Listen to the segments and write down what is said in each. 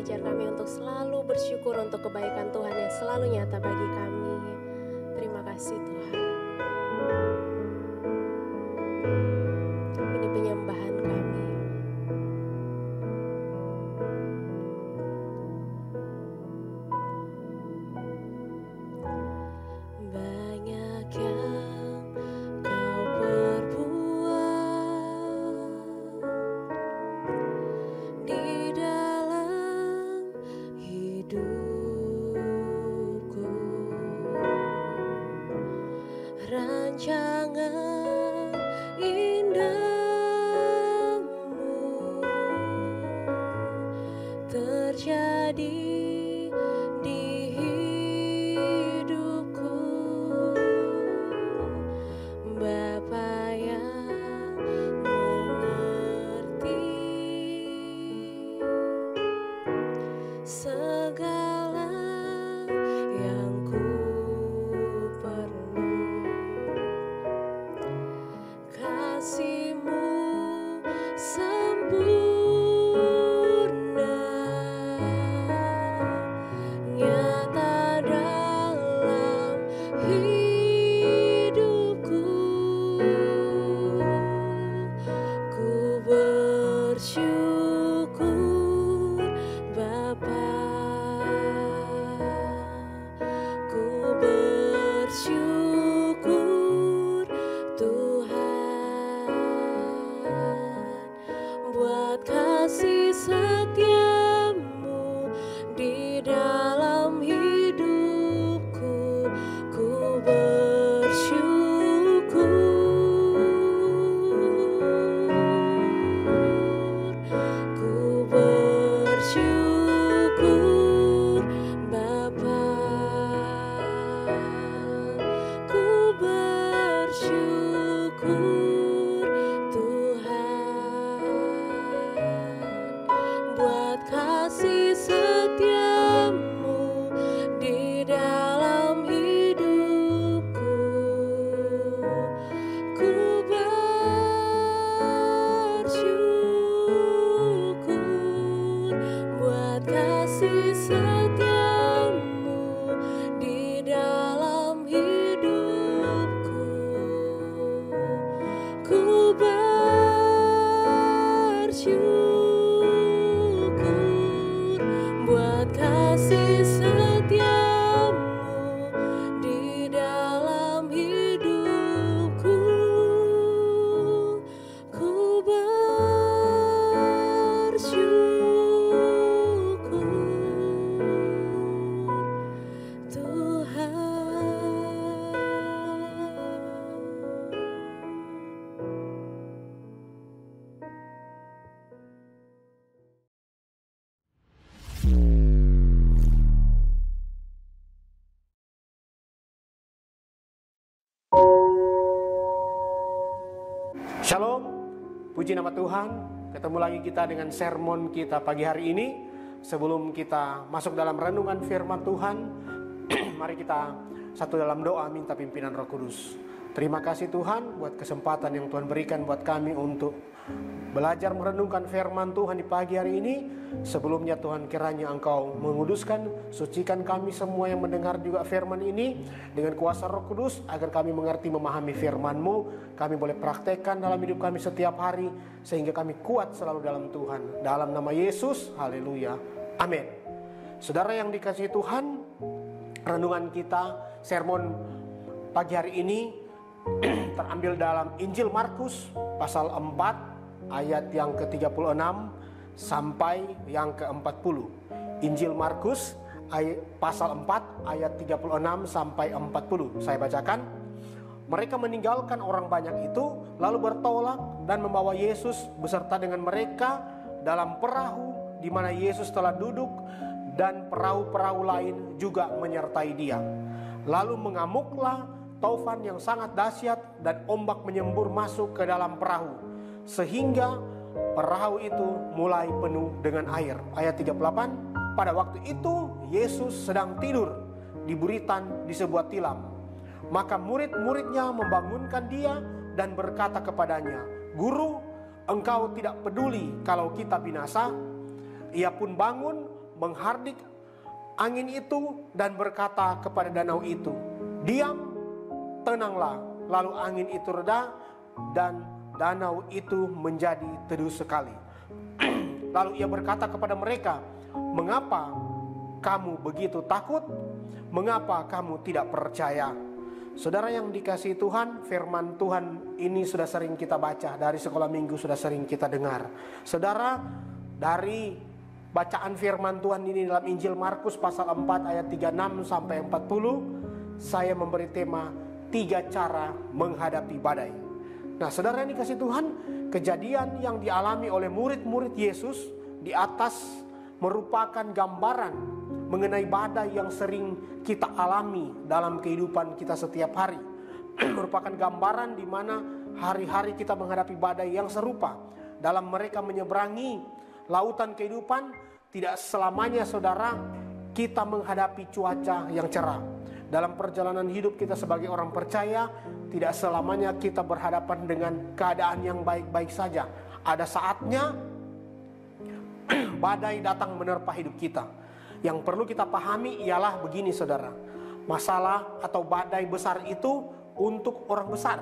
Ajar kami untuk selalu bersyukur untuk kebaikan Tuhan yang selalu nyata bagi kami. Terima kasih Tuhan. Ini penyembahan kami. Banyak yang kau perbuat di dalam hidupku, rancangan indahmu terjadi di hidupku, Bapa yang mengerti segala yang ku perlu. Kasih-Mu sempurna, nyata dalam hidupku. Ku bersyukur Bapa, ku bersyukur Tuhan, buat kasih setia-Mu di dalam hidupku. Ku bersyukur, ku bersyukur Bapa, ku bersyukur Tuhan, buat kasih setia-Mu di dalam hidupku. Ku bersyukur buat kasih setia-Mu di dalam hidupku. Ku bersyukur buat kasih setia-Mu di dalam hidupku. Ku bersyukur Tuhan. Shalom, puji nama Tuhan. Ketemu lagi kita dengan sermon kita pagi hari ini. Sebelum kita masuk dalam renungan firman Tuhan, mari kita satu dalam doa minta pimpinan Roh Kudus. Terima kasih Tuhan buat kesempatan yang Tuhan berikan buat kami untuk belajar merenungkan firman Tuhan di pagi hari ini. Sebelumnya Tuhan, kiranya Engkau menguduskan, sucikan kami semua yang mendengar juga firman ini dengan kuasa Roh Kudus, agar kami mengerti memahami firman-Mu, kami boleh praktekkan dalam hidup kami setiap hari, sehingga kami kuat selalu dalam Tuhan. Dalam nama Yesus, haleluya, amin. Saudara yang dikasihi Tuhan, renungan kita, sermon pagi hari ini terambil dalam Injil Markus pasal 4 ayat yang ke-36 sampai yang ke-40. Injil Markus pasal 4 ayat 36 sampai 40. Saya bacakan. Mereka meninggalkan orang banyak itu, lalu bertolak dan membawa Yesus beserta dengan mereka dalam perahu di mana Yesus telah duduk, dan perahu-perahu lain juga menyertai Dia. Lalu mengamuklah taufan yang sangat dahsyat, dan ombak menyembur masuk ke dalam perahu, sehingga perahu itu mulai penuh dengan air. Ayat 38, pada waktu itu Yesus sedang tidur di buritan di sebuah tilam. Maka murid-muridnya membangunkan Dia dan berkata kepadanya, "Guru, engkau tidak peduli kalau kita binasa?" Ia pun bangun, menghardik angin itu dan berkata kepada danau itu, "Diam, tenanglah." Lalu angin itu reda dan danau itu menjadi teduh sekali. Lalu ia berkata kepada mereka, "Mengapa kamu begitu takut? Mengapa kamu tidak percaya?" Saudara yang dikasihi Tuhan, firman Tuhan ini sudah sering kita baca, dari sekolah minggu sudah sering kita dengar. Saudara, dari bacaan firman Tuhan ini dalam Injil Markus pasal 4 ayat 36 sampai 40, saya memberi tema 3 cara menghadapi badai. Nah, saudara yang dikasihi Tuhan, kejadian yang dialami oleh murid-murid Yesus di atas merupakan gambaran mengenai badai yang sering kita alami dalam kehidupan kita setiap hari. Merupakan gambaran di mana hari-hari kita menghadapi badai yang serupa. Dalam mereka menyeberangi lautan kehidupan, tidak selamanya saudara kita menghadapi cuaca yang cerah. Dalam perjalanan hidup kita sebagai orang percaya, tidak selamanya kita berhadapan dengan keadaan yang baik-baik saja. Ada saatnya badai datang menerpa hidup kita. Yang perlu kita pahami ialah begini saudara, masalah atau badai besar itu untuk orang besar.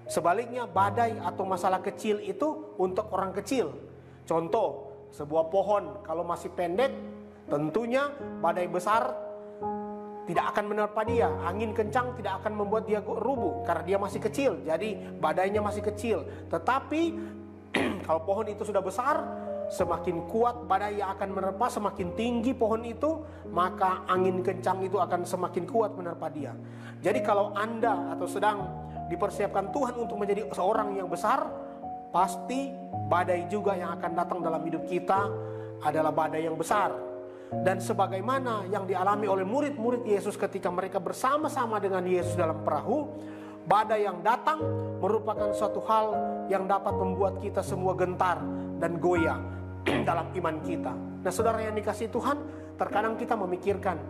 Sebaliknya badai atau masalah kecil itu untuk orang kecil. Contoh, sebuah pohon kalau masih pendek, tentunya badai besar tidak akan menerpa dia. Angin kencang tidak akan membuat dia rubuh karena dia masih kecil. Jadi badainya masih kecil. Tetapi kalau pohon itu sudah besar, semakin kuat badai yang akan menerpa, semakin tinggi pohon itu, maka angin kencang itu akan semakin kuat menerpa dia. Jadi kalau Anda atau sedang dipersiapkan Tuhan untuk menjadi seorang yang besar, pasti badai juga yang akan datang dalam hidup kita adalah badai yang besar. Dan sebagaimana yang dialami oleh murid-murid Yesus ketika mereka bersama-sama dengan Yesus dalam perahu, badai yang datang merupakan suatu hal yang dapat membuat kita semua gentar dan goyah dalam iman kita. Nah, saudara yang dikasihi Tuhan, terkadang kita memikirkan,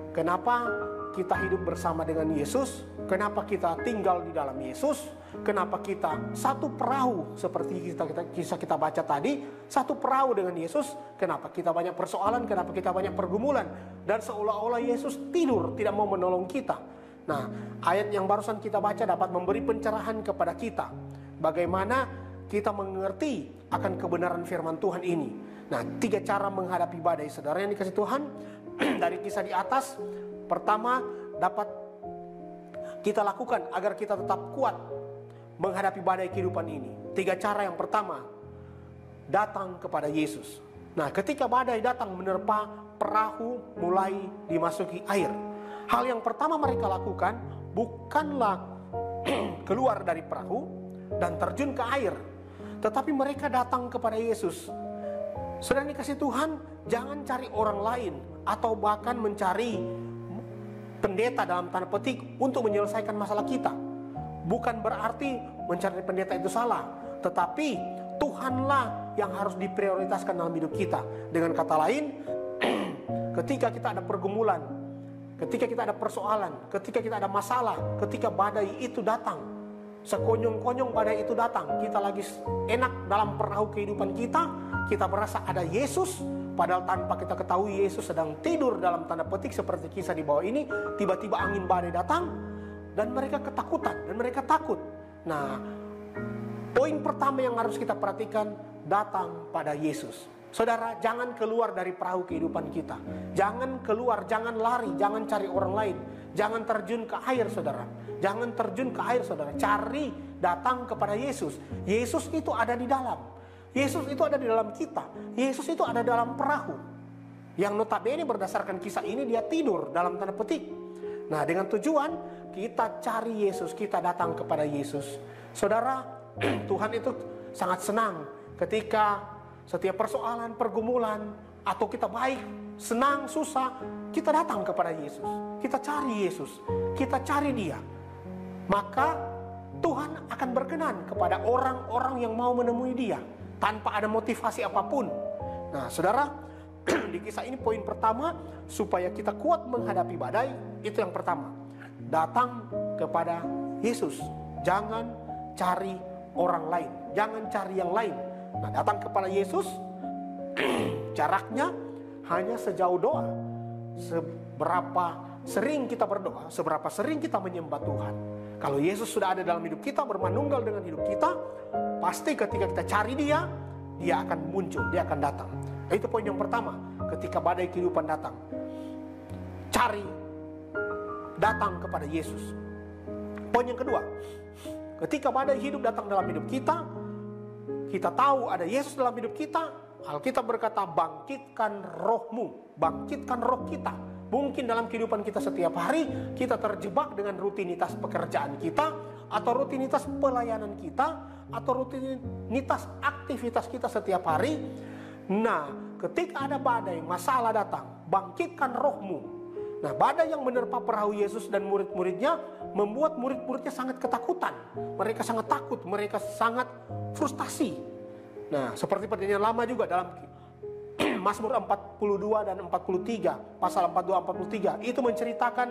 kenapa kita hidup bersama dengan Yesus? Kenapa kita tinggal di dalam Yesus? Kenapa kita satu perahu seperti kisah kita baca tadi, satu perahu dengan Yesus? Kenapa kita banyak persoalan? Kenapa kita banyak pergumulan? Dan seolah-olah Yesus tidur, tidak mau menolong kita. Nah, ayat yang barusan kita baca dapat memberi pencerahan kepada kita bagaimana kita mengerti akan kebenaran firman Tuhan ini. Nah, 3 cara menghadapi badai, saudara yang dikasihi Tuhan. Dari kisah di atas, pertama dapat kita lakukan agar kita tetap kuat menghadapi badai kehidupan ini. 3 cara. Yang pertama, datang kepada Yesus. Nah, ketika badai datang menerpa perahu mulai dimasuki air, hal yang pertama mereka lakukan bukanlah keluar dari perahu dan terjun ke air, tetapi mereka datang kepada Yesus. Saudara dikasihi Tuhan, jangan cari orang lain atau bahkan mencari pendeta dalam tanda petik untuk menyelesaikan masalah kita. Bukan berarti mencari pendeta itu salah, tetapi Tuhanlah yang harus diprioritaskan dalam hidup kita. Dengan kata lain, ketika kita ada pergumulan, ketika kita ada persoalan, ketika kita ada masalah, ketika badai itu datang, sekonyong-konyong badai itu datang, kita lagi enak dalam perahu kehidupan kita merasa ada Yesus, padahal tanpa kita ketahui Yesus sedang tidur dalam tanda petik seperti kisah di bawah ini. Tiba-tiba angin badai datang dan mereka ketakutan dan mereka takut. Nah, poin pertama yang harus kita perhatikan, datang pada Yesus. Saudara, jangan keluar dari perahu kehidupan kita. Jangan keluar, jangan lari, jangan cari orang lain. Jangan terjun ke air, saudara. Jangan terjun ke air, saudara. Cari, datang kepada Yesus. Yesus itu ada di dalam. Yesus itu ada di dalam kita. Yesus itu ada dalam perahu. Yang notabene berdasarkan kisah ini dia tidur dalam tanda petik. Nah, dengan tujuan kita cari Yesus, kita datang kepada Yesus. Saudara, Tuhan itu sangat senang ketika setiap persoalan, pergumulan, atau kita baik, senang, susah, kita datang kepada Yesus. Kita cari Yesus, kita cari Dia. Maka Tuhan akan berkenan kepada orang-orang yang mau menemui Dia tanpa ada motivasi apapun. Nah, saudara, di kisah ini poin pertama supaya kita kuat menghadapi badai, itu yang pertama, datang kepada Yesus. Jangan cari orang lain, jangan cari yang lain. Nah, datang kepada Yesus, jaraknya hanya sejauh doa. Seberapa sering kita berdoa, seberapa sering kita menyembah Tuhan. Kalau Yesus sudah ada dalam hidup kita, bermanunggal dengan hidup kita, pasti ketika kita cari Dia, Dia akan muncul, Dia akan datang. Itu poin yang pertama, ketika badai kehidupan datang. Cari, datang kepada Yesus. Poin yang kedua, ketika badai hidup datang dalam hidup kita, kita tahu ada Yesus dalam hidup kita. Alkitab berkata, bangkitkan rohmu, bangkitkan roh kita. Mungkin dalam kehidupan kita setiap hari, kita terjebak dengan rutinitas pekerjaan kita, atau rutinitas pelayanan kita, atau rutinitas aktivitas kita setiap hari. Nah, ketika ada badai, masalah datang, bangkitkan rohmu. Nah, badai yang menerpa perahu Yesus dan murid-muridnya membuat murid-muridnya sangat ketakutan. Mereka sangat takut, mereka sangat frustasi. Nah, seperti perjanjian lama juga dalam Mazmur 42 dan 43, pasal 42-43, itu menceritakan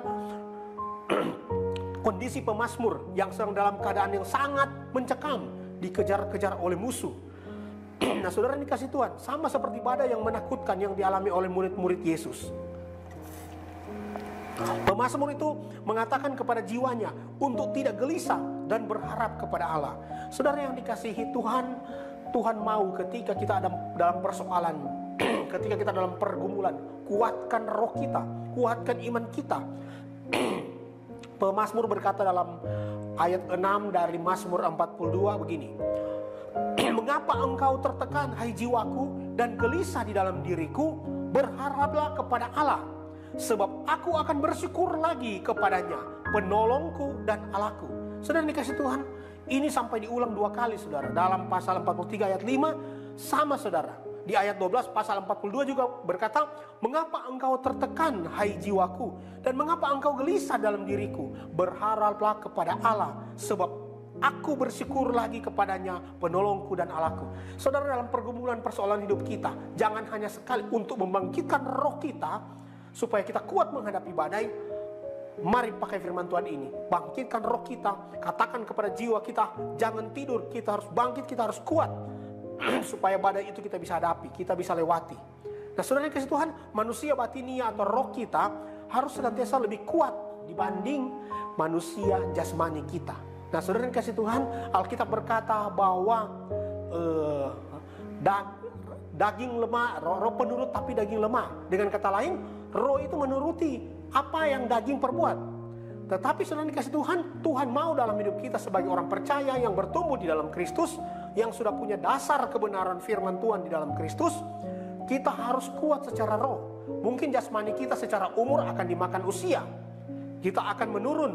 kondisi pemazmur yang sedang dalam keadaan yang sangat mencekam, dikejar-kejar oleh musuh. Nah, saudara dikasih Tuhan, sama seperti badai yang menakutkan yang dialami oleh murid-murid Yesus. Pemazmur itu mengatakan kepada jiwanya untuk tidak gelisah dan berharap kepada Allah. Saudara yang dikasihi Tuhan, Tuhan mau ketika kita ada dalam persoalan, ketika kita dalam pergumulan, kuatkan roh kita, kuatkan iman kita. Pemazmur berkata dalam ayat 6 dari Mazmur 42 begini, mengapa engkau tertekan hai jiwaku dan gelisah di dalam diriku? Berharaplah kepada Allah, sebab aku akan bersyukur lagi kepadanya, penolongku dan Allahku. Saudara dikasih Tuhan, ini sampai diulang 2 kali saudara. Dalam pasal 43 ayat 5 sama saudara. Di ayat 12 pasal 42 juga berkata, mengapa engkau tertekan hai jiwaku, dan mengapa engkau gelisah dalam diriku? Berharaplah kepada Allah, sebab aku bersyukur lagi kepadanya, penolongku dan Allahku. Saudara, dalam pergumulan persoalan hidup kita, jangan hanya sekali untuk membangkitkan roh kita supaya kita kuat menghadapi badai. Mari pakai firman Tuhan ini, bangkitkan roh kita, katakan kepada jiwa kita, jangan tidur, kita harus bangkit, kita harus kuat, supaya badai itu kita bisa hadapi, kita bisa lewati. Nah, saudara kasih Tuhan, manusia batinia atau roh kita harus senantiasa lebih kuat dibanding manusia jasmani kita. Nah, saudara kasih Tuhan, Alkitab berkata bahwa daging lemah, roh penurut tapi daging lemah. Dengan kata lain, roh itu menuruti apa yang daging perbuat. Tetapi saudara dikasih Tuhan, Tuhan mau dalam hidup kita sebagai orang percaya yang bertumbuh di dalam Kristus, yang sudah punya dasar kebenaran firman Tuhan di dalam Kristus, kita harus kuat secara roh. Mungkin jasmani kita secara umur akan dimakan usia, kita akan menurun,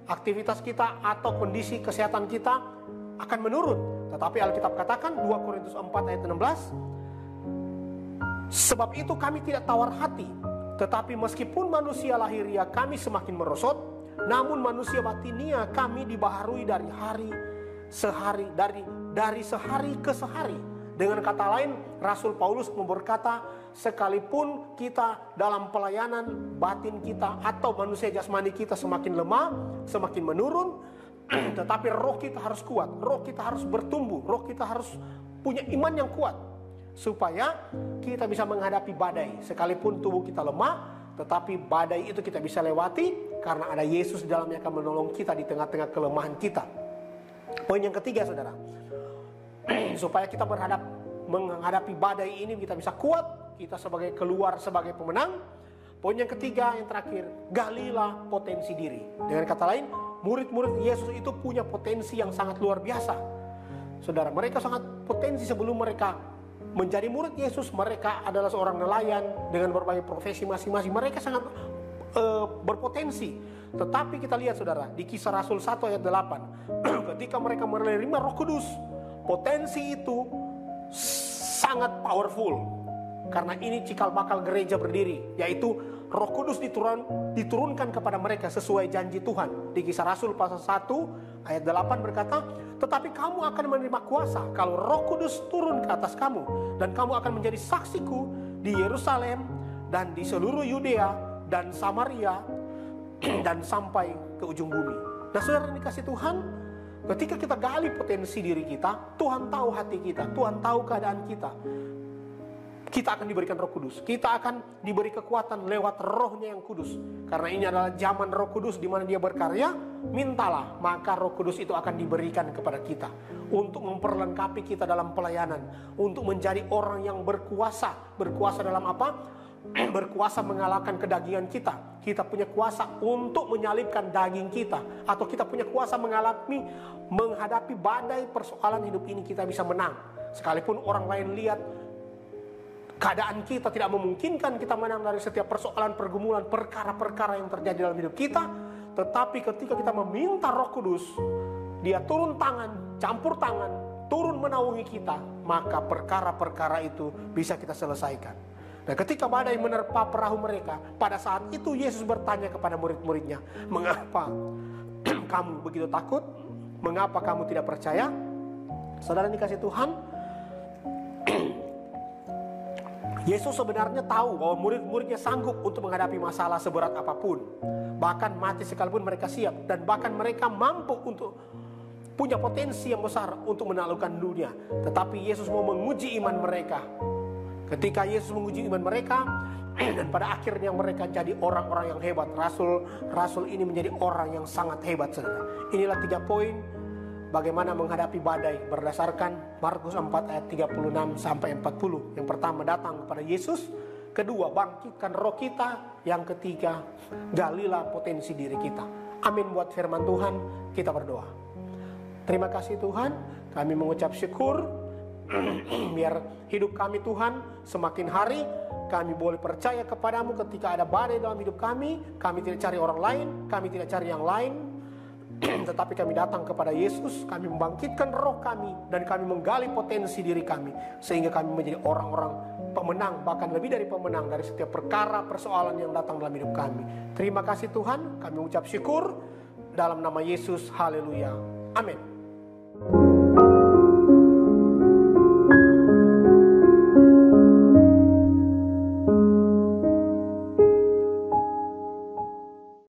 aktivitas kita atau kondisi kesehatan kita akan menurun. Tetapi Alkitab katakan 2 Korintus 4 ayat 16, sebab itu kami tidak tawar hati, tetapi meskipun manusia lahiria kami semakin merosot, namun manusia batinia kami dibaharui dari sehari ke sehari. Dengan kata lain, Rasul Paulus berkata, sekalipun kita dalam pelayanan batin kita atau manusia jasmani kita semakin lemah, semakin menurun, tetapi roh kita harus kuat, roh kita harus bertumbuh, roh kita harus punya iman yang kuat, supaya kita bisa menghadapi badai. Sekalipun tubuh kita lemah, tetapi badai itu kita bisa lewati karena ada Yesus di dalamnya akan menolong kita di tengah-tengah kelemahan kita. Poin yang ketiga saudara, supaya kita menghadapi badai ini kita bisa kuat, kita keluar sebagai pemenang. Poin yang ketiga, yang terakhir, galilah potensi diri. Dengan kata lain, murid-murid Yesus itu punya potensi yang sangat luar biasa. Saudara, mereka sangat potensi sebelum mereka menjadi murid Yesus. Mereka adalah seorang nelayan dengan berbagai profesi masing-masing. Mereka sangat berpotensi. Tetapi kita lihat saudara, di Kisah Rasul 1 ayat 8, ketika mereka menerima Roh Kudus, potensi itu sangat powerful. Karena ini cikal bakal gereja berdiri, yaitu Roh Kudus diturunkan kepada mereka sesuai janji Tuhan. Di Kisah Rasul pasal 1 ayat 8 berkata, tetapi kamu akan menerima kuasa kalau Roh Kudus turun ke atas kamu, dan kamu akan menjadi saksiku di Yerusalem dan di seluruh Yudea dan Samaria dan sampai ke ujung bumi. Nah, saudara dikasih Tuhan, ketika kita gali potensi diri kita, Tuhan tahu hati kita, Tuhan tahu keadaan kita. kita akan diberikan Roh Kudus. Kita akan diberi kekuatan lewat Roh-Nya yang kudus. Karena ini adalah zaman Roh Kudus di mana Dia berkarya. Mintalah, maka Roh Kudus itu akan diberikan kepada kita untuk memperlengkapi kita dalam pelayanan, untuk menjadi orang yang berkuasa. Berkuasa dalam apa? Berkuasa mengalahkan kedagingan kita. Kita punya kuasa untuk menyalibkan daging kita, atau kita punya kuasa menghadapi badai persoalan hidup ini. Kita bisa menang. Sekalipun orang lain lihat keadaan kita tidak memungkinkan kita menang dari setiap persoalan, pergumulan, perkara-perkara yang terjadi dalam hidup kita. Tetapi ketika kita meminta Roh Kudus, Dia turun tangan, campur tangan, turun menaungi kita, maka perkara-perkara itu bisa kita selesaikan. Dan ketika badai menerpa perahu mereka, pada saat itu Yesus bertanya kepada murid-muridnya, "Mengapa kamu begitu takut? Mengapa kamu tidak percaya?" Saudara dikasih Tuhan, Yesus sebenarnya tahu bahwa murid-muridnya sanggup untuk menghadapi masalah seberat apapun. Bahkan mati sekalipun mereka siap. Dan bahkan mereka mampu untuk punya potensi yang besar untuk menaklukkan dunia. Tetapi Yesus mau menguji iman mereka. Ketika Yesus menguji iman mereka, dan pada akhirnya mereka jadi orang-orang yang hebat. Rasul ini menjadi orang yang sangat hebat, saudara. Inilah 3 poin bagaimana menghadapi badai berdasarkan Markus 4 ayat 36 sampai 40. Yang pertama, datang kepada Yesus. Kedua, bangkitkan roh kita. Yang ketiga, galilah potensi diri kita. Amin buat firman Tuhan. Kita berdoa. Terima kasih Tuhan, kami mengucap syukur biar hidup kami Tuhan semakin hari kami boleh percaya kepadamu. Ketika ada badai dalam hidup kami tidak cari orang lain, kami tidak cari yang lain, tetapi kami datang kepada Yesus. Kami membangkitkan roh kami dan kami menggali potensi diri kami, sehingga kami menjadi orang-orang pemenang, bahkan lebih dari pemenang dari setiap perkara persoalan yang datang dalam hidup kami. Terima kasih Tuhan, kami ucap syukur dalam nama Yesus. Haleluya, amin.